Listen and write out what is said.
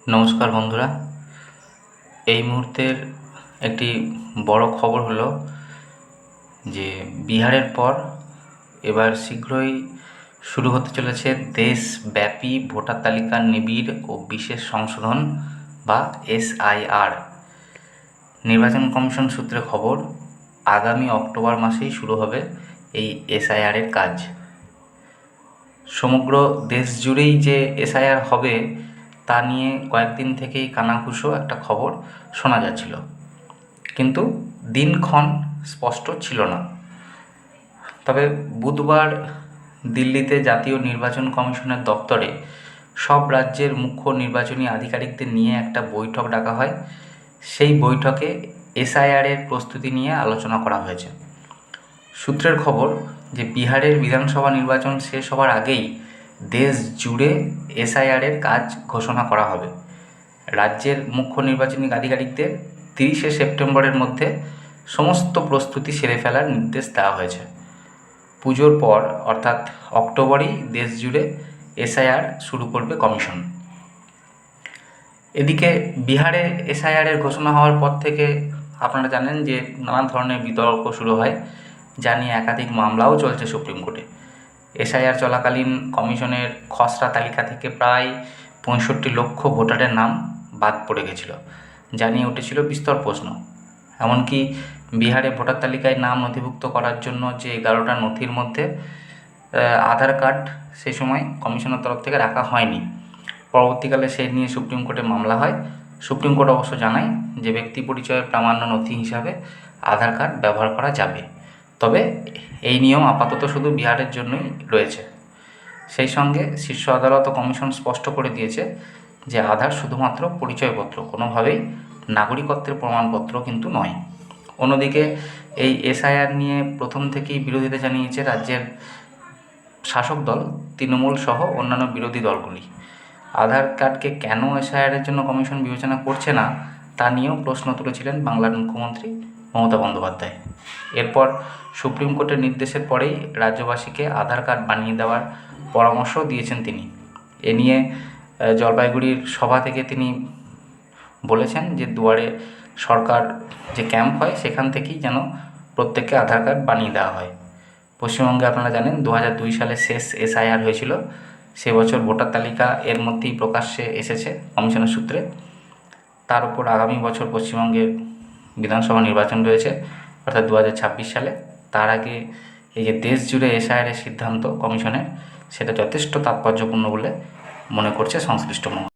নমস্কার বন্ধুরা। এই মুহূর্তের একটি বড় খবর হলো যে বিহারের পর এবার শীঘ্রই শুরু হতে চলেছে দেশব্যাপী ভোটার তালিকা নিবিড় ও বিশেষ সংশোধন বা এসআইআর। নির্বাচন কমিশন সূত্রে খবর, আগামী অক্টোবর মাসেই শুরু হবে এই এসআইআরের কাজ। সমগ্র দেশ জুড়েই যে এসআইআর হবে তা নিয়ে কয়েকদিন থেকেই কানাঘুষো একটা খবর শোনা যাচ্ছিল, কিন্তু দিনক্ষণ স্পষ্ট ছিল না। তবে বুধবার দিল্লিতে জাতীয় নির্বাচন কমিশনের দপ্তরে সব রাজ্যের মুখ্য নির্বাচনী আধিকারিকদের নিয়ে একটা বৈঠক ডাকা হয়। সেই বৈঠকে এসআইআরের প্রস্তুতি নিয়ে আলোচনা করা হয়েছে। সূত্রের খবর যে বিহারের বিধানসভা নির্বাচন শেষ হওয়ার আগেই দেশ জুড়ে এসআইআরের কাজ ঘোষণা করা হবে। রাজ্যের মুখ্য নির্বাচনী আধিকারিকদের 30শে সেপ্টেম্বরের মধ্যে সমস্ত প্রস্তুতি সেরে ফেলার নির্দেশ দেওয়া হয়েছে। পুজোর পর অর্থাৎ অক্টোবরেই দেশ জুড়ে এসআইআর শুরু করবে কমিশন। এদিকে বিহারে এসআইআরের ঘোষণা হওয়ার পর থেকে আপনারা জানেন যে নানা ধরনের বিতর্ক শুরু হয়, যা নিয়ে একাধিক মামলাও চলছে সুপ্রিম কোর্টে। এসআইআর চলাকালীন কমিশনের খসড়া তালিকা থেকে প্রায় 65 লক্ষ ভোটারের নাম বাদ পড়ে গেছিল, যা নিয়ে উঠেছিল বিস্তর প্রশ্ন। এমনকি বিহারে ভোটার তালিকায় নাম নথিভুক্ত করার জন্য যে 11টা নথির মধ্যে আধার কার্ড সেই সময় কমিশনের তরফ থেকে রাখা হয়নি। পরবর্তীকালে সেই নিয়ে সুপ্রিম কোর্টে মামলা হয়। সুপ্রিম কোর্ট অবশ্য জানায় যে ব্যক্তি পরিচয়ের প্রামাণ্য নথি হিসাবে আধার কার্ড ব্যবহার করা যাবে, তবে এই নিয়ম আপাতত শুধু বিহারের জন্যই রয়েছে। সেই সঙ্গে শীর্ষ আদালত ও কমিশন স্পষ্ট করে দিয়েছে যে আধার শুধুমাত্র পরিচয়পত্র, কোনোভাবেই নাগরিকত্বের প্রমাণপত্র কিন্তু নয়। অন্যদিকে এই এসআইআর নিয়ে প্রথম থেকেই বিরোধিতা জানিয়েছে রাজ্যের শাসক দল তৃণমূল সহ অন্যান্য বিরোধী দলগুলি। আধার কার্ডকে কেন এসআইআরের জন্য কমিশন বিবেচনা করছে না তা নিয়েও প্রশ্ন তুলেছিলেন বাংলার মুখ্যমন্ত্রী মমতা বন্দ্যোপাধ্যায়। এরপর সুপ্রিম কোর্টের নির্দেশের পরেই রাজ্যবাসীকে আধার কার্ড বানিয়ে দেওয়ার পরামর্শ দিয়েছেন তিনি। এ নিয়ে জলপাইগুড়ির সভা থেকে তিনি বলেছেন যে দুয়ারে সরকার যে ক্যাম্প হয় সেখান থেকেই যেন প্রত্যেককে আধার কার্ড বানিয়ে দেওয়া হয়। পশ্চিমবঙ্গে আপনারা জানেন 2002 সালে শেষ এসআইআর হয়েছিল। সে বছর ভোটার তালিকা এর মধ্যেই প্রকাশ্যে এসেছে কমিশনের সূত্রে। তার উপর আগামী বছর পশ্চিমবঙ্গের বিধানসভা নির্বাচন রয়েছে, অর্থাৎ 2026 সালে। তার আগে এই যে দেশ জুড়ে এসআইআরের সিদ্ধান্ত কমিশনের, সেটা যথেষ্ট তাৎপর্যপূর্ণ বলে মনে করছে সংশ্লিষ্ট মহল।